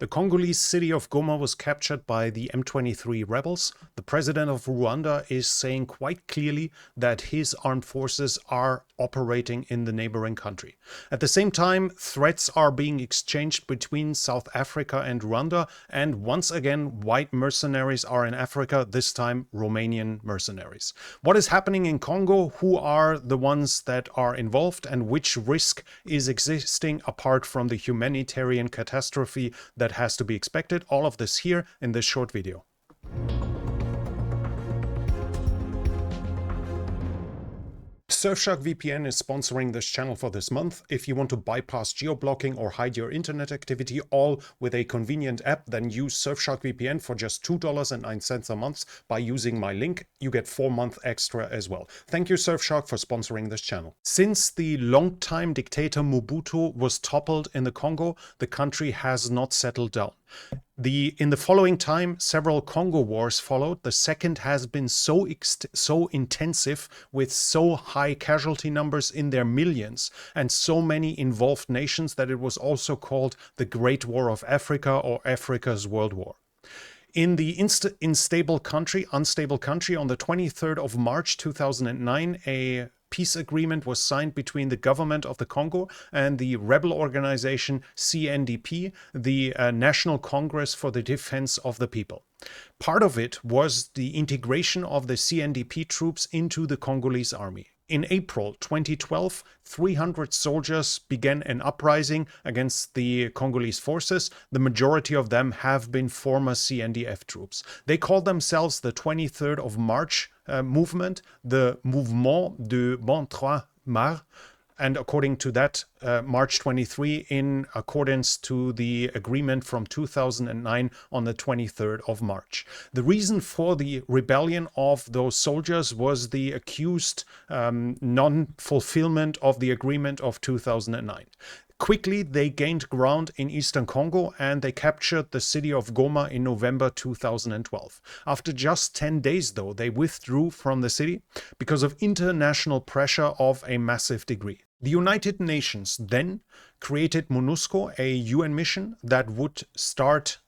The Congolese city of Goma was captured by the M23 rebels. The president of Rwanda is saying quite clearly that his armed forces are operating in the neighboring country. At the same time, threats are being exchanged between South Africa and Rwanda, and once again, white mercenaries are in Africa, this time Romanian mercenaries. What is happening in Congo? Who are the ones that are involved, and which risk is existing apart from the humanitarian catastrophe that has to be expected? All of this here in this short video. Surfshark VPN is sponsoring this channel for this month. If you want to bypass geo-blocking or hide your internet activity all with a convenient app, then use Surfshark VPN for just $2.09 a month by using my link. You get 4 months extra as well. Thank you, Surfshark, for sponsoring this channel. Since the long-time dictator Mobutu was toppled in the Congo, the country has not settled down. In the following time, several Congo wars followed. The second has been so intensive, with so high casualty numbers in their millions and so many involved nations, that it was also called the Great War of Africa, or Africa's World War. In the unstable country, on the 23rd of March 2009, a peace agreement was signed between the government of the Congo and the rebel organization CNDP, the National Congress for the Defense of the People. Part of it was the integration of the CNDP troops into the Congolese army. In April 2012, 300 soldiers began an uprising against the Congolese forces. The majority of them have been former CNDF troops. They call themselves the 23rd of March movement, the Mouvement du 23 Mars. And according to that, March 23, in accordance to the agreement from 2009 on the 23rd of March. The reason for the rebellion of those soldiers was the accused non-fulfillment of the agreement of 2009. Quickly, they gained ground in eastern Congo and they captured the city of Goma in November 2012. After just 10 days, though, they withdrew from the city because of international pressure of a massive degree. The United Nations then created MONUSCO, a UN mission that would start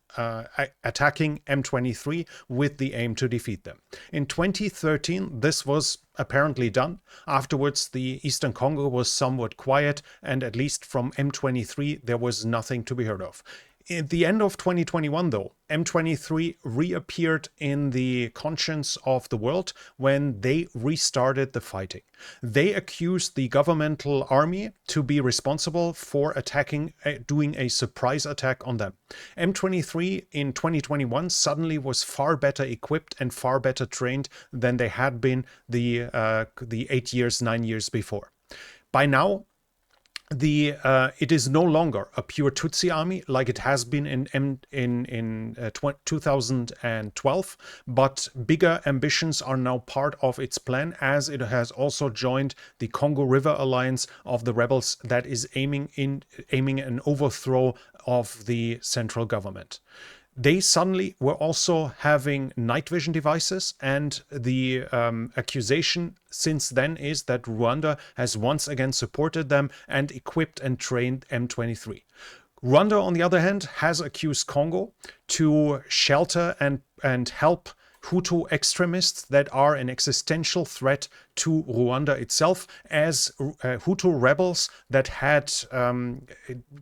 attacking M23 with the aim to defeat them. In 2013, this was apparently done. Afterwards, the Eastern Congo was somewhat quiet, and at least from M23, there was nothing to be heard of. At the end of 2021, though, M23 reappeared in the conscience of the world when they restarted the fighting. They accused the governmental army to be responsible for attacking, doing a surprise attack on them. M23 in 2021 suddenly was far better equipped and far better trained than they had been the 9 years before. By now, it is no longer a pure Tutsi army like it has been in 2012, but bigger ambitions are now part of its plan, as it has also joined the Congo River Alliance of the rebels that is aiming an overthrow of the central government. They suddenly were also having night vision devices, and the accusation since then is that Rwanda has once again supported them and equipped and trained M23. Rwanda, on the other hand, has accused Congo to shelter and help Hutu extremists that are an existential threat to Rwanda itself, as Hutu rebels that had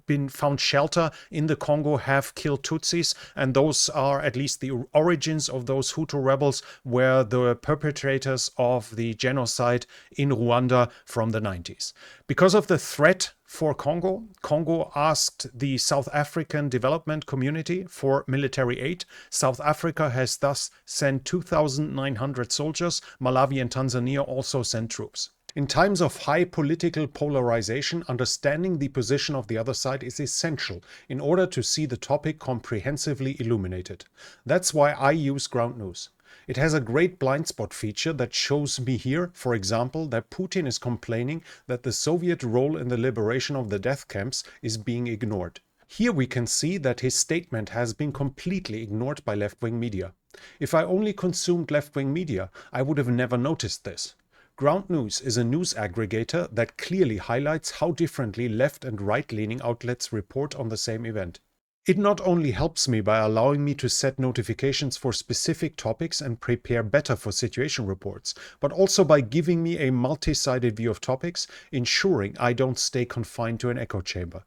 been found shelter in the Congo have killed Tutsis, and those are at least the origins of those Hutu rebels, were the perpetrators of the genocide in Rwanda from the 90s. Because of the threat for Congo, Congo asked the South African development community for military aid. South Africa has thus sent 2,900 soldiers. Malawi and Tanzania also sent troops. In times of high political polarization, understanding the position of the other side is essential in order to see the topic comprehensively illuminated. That's why I use Ground News. It has a great blind spot feature that shows me here, for example, that Putin is complaining that the Soviet role in the liberation of the death camps is being ignored. Here we can see that his statement has been completely ignored by left-wing media. If I only consumed left-wing media, I would have never noticed this. Ground News is a news aggregator that clearly highlights how differently left and right-leaning outlets report on the same event. It not only helps me by allowing me to set notifications for specific topics and prepare better for situation reports, but also by giving me a multi-sided view of topics, ensuring I don't stay confined to an echo chamber.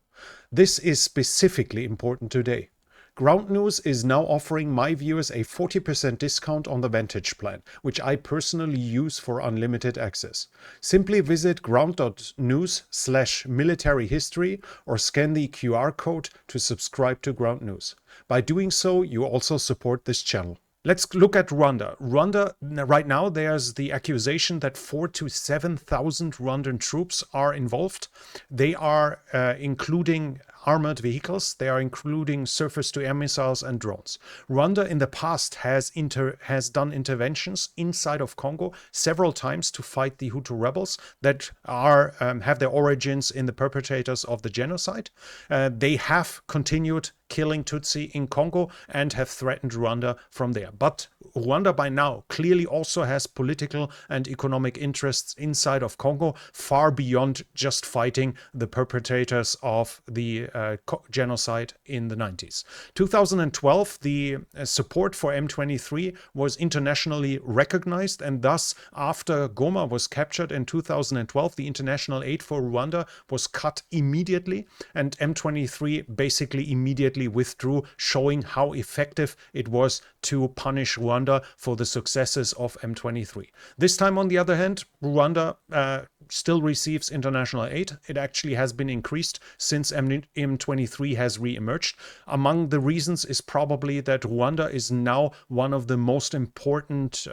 This is specifically important today. Ground News is now offering my viewers a 40% discount on the Vantage plan, which I personally use for unlimited access. Simply visit ground.news/military history or scan the QR code to subscribe to Ground News. By doing so, you also support this channel. Let's look at Rwanda. Rwanda, right now, there's the accusation that 4,000 to 7,000 Rwandan troops are involved. They are including armored vehicles. They are including surface-to-air missiles and drones. Rwanda in the past has done interventions inside of Congo several times to fight the Hutu rebels that are have their origins in the perpetrators of the genocide. They have continued killing Tutsi in Congo and have threatened Rwanda from there. But Rwanda by now clearly also has political and economic interests inside of Congo, far beyond just fighting the perpetrators of the genocide in the 90s. 2012, the support for M23 was internationally recognized, and thus after Goma was captured in 2012, the international aid for Rwanda was cut immediately, and M23 basically immediately withdrew, showing how effective it was to punish Rwanda for the successes of M23. This time, on the other hand, Rwanda still receives international aid. It actually has been increased since M23 has re-emerged. Among the reasons is probably that Rwanda is now one of the most important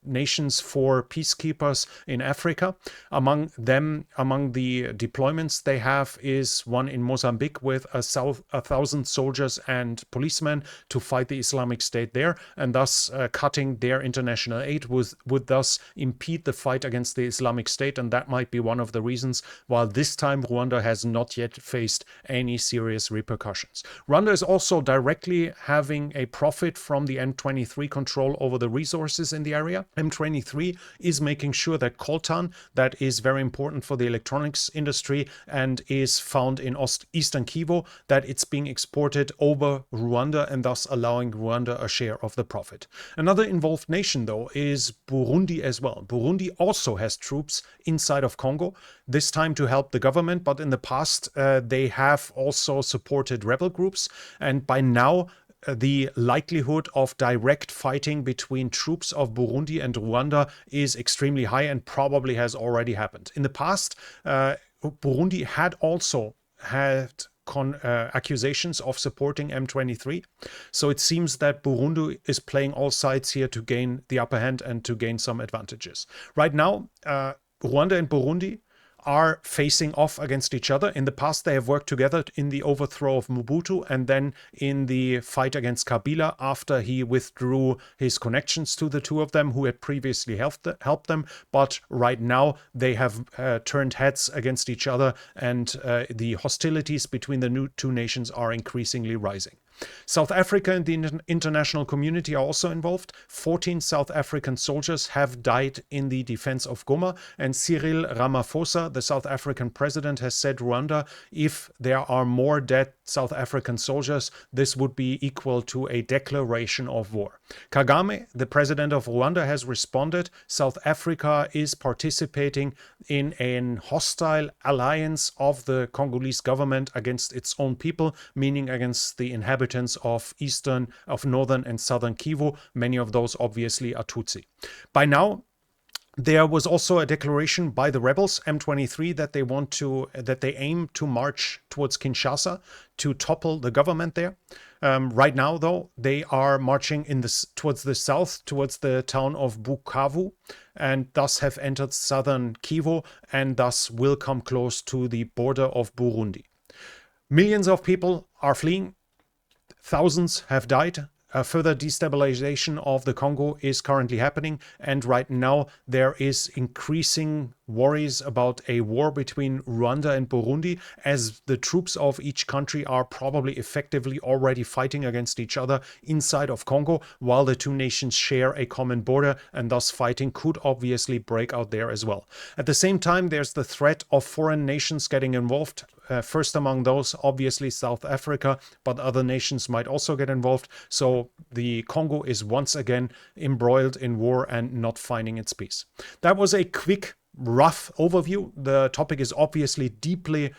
nations for peacekeepers in Africa. Among the deployments they have is one in Mozambique with 1,000 soldiers and policemen to fight the Islamic State there, and thus cutting their international aid would thus impede the fight against the Islamic State, and that might be one of the reasons why this time Rwanda has not yet faced any serious repercussions. Rwanda is also directly having a profit from the M23 control over the resources in the area. M23 is making sure that coltan, that is very important for the electronics industry and is found in Eastern Kivu, that it's being exported over Rwanda and thus allowing Rwanda a share of the profit. Another involved nation, though, is Burundi as well. Burundi also has troops inside of Congo, this time to help the government, but in the past they have also supported rebel groups, and by now the likelihood of direct fighting between troops of Burundi and Rwanda is extremely high and probably has already happened. In the past, Burundi had also had accusations of supporting M23. So it seems that Burundi is playing all sides here to gain the upper hand and to gain some advantages. Right now, Rwanda and Burundi are facing off against each other. In the past, they have worked together in the overthrow of Mobutu and then in the fight against Kabila after he withdrew his connections to the two of them who had previously helped them. But right now, they have turned heads against each other, and the hostilities between the two nations are increasingly rising. South Africa and the international community are also involved. 14 South African soldiers have died in the defense of Goma, and Cyril Ramaphosa, the South African president, has said Rwanda, if there are more dead South African soldiers, this would be equal to a declaration of war. Kagame, the president of Rwanda, has responded. South Africa is participating in a hostile alliance of the Congolese government against its own people, meaning against the inhabitants of northern and southern Kivu. Many of those obviously are Tutsi. By now, there was also a declaration by the rebels, M23, that they aim to march towards Kinshasa to topple the government there. Right now, though, they are marching towards the south, towards the town of Bukavu, and thus have entered southern Kivu and thus will come close to the border of Burundi. Millions of people are fleeing. Thousands have died. A further destabilization of the Congo is currently happening, and right now there is increasing worries about a war between Rwanda and Burundi, as the troops of each country are probably effectively already fighting against each other inside of Congo, while the two nations share a common border, and thus fighting could obviously break out there as well. At the same time, there's the threat of foreign nations getting involved. First among those, obviously South Africa, but other nations might also get involved. So the Congo is once again embroiled in war and not finding its peace. That was a quick, rough overview. The topic is obviously deeply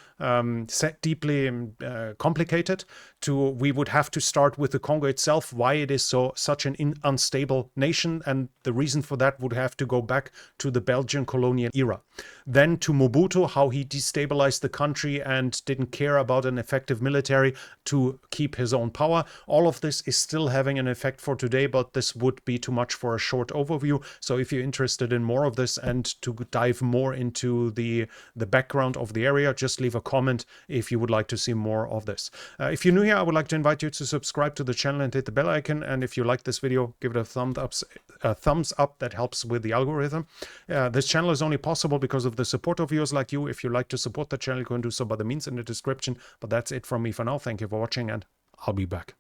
complicated. We would have to start with the Congo itself, why it is such an unstable nation, and the reason for that would have to go back to the Belgian colonial era. Then to Mobutu, how he destabilized the country and didn't care about an effective military to keep his own power. All of this is still having an effect for today, but this would be too much for a short overview. So if you're interested in more of this and to dive more into the background of the area, just leave a comment if you would like to see more of this. If you're new here, I would like to invite you to subscribe to the channel and hit the bell icon. And if you like this video, give it a thumbs up. That helps with the algorithm. This channel is only possible because of the support of viewers like you. If you like to support the channel, you can do so by the means in the description. But that's it from me for now. Thank you for watching, and I'll be back.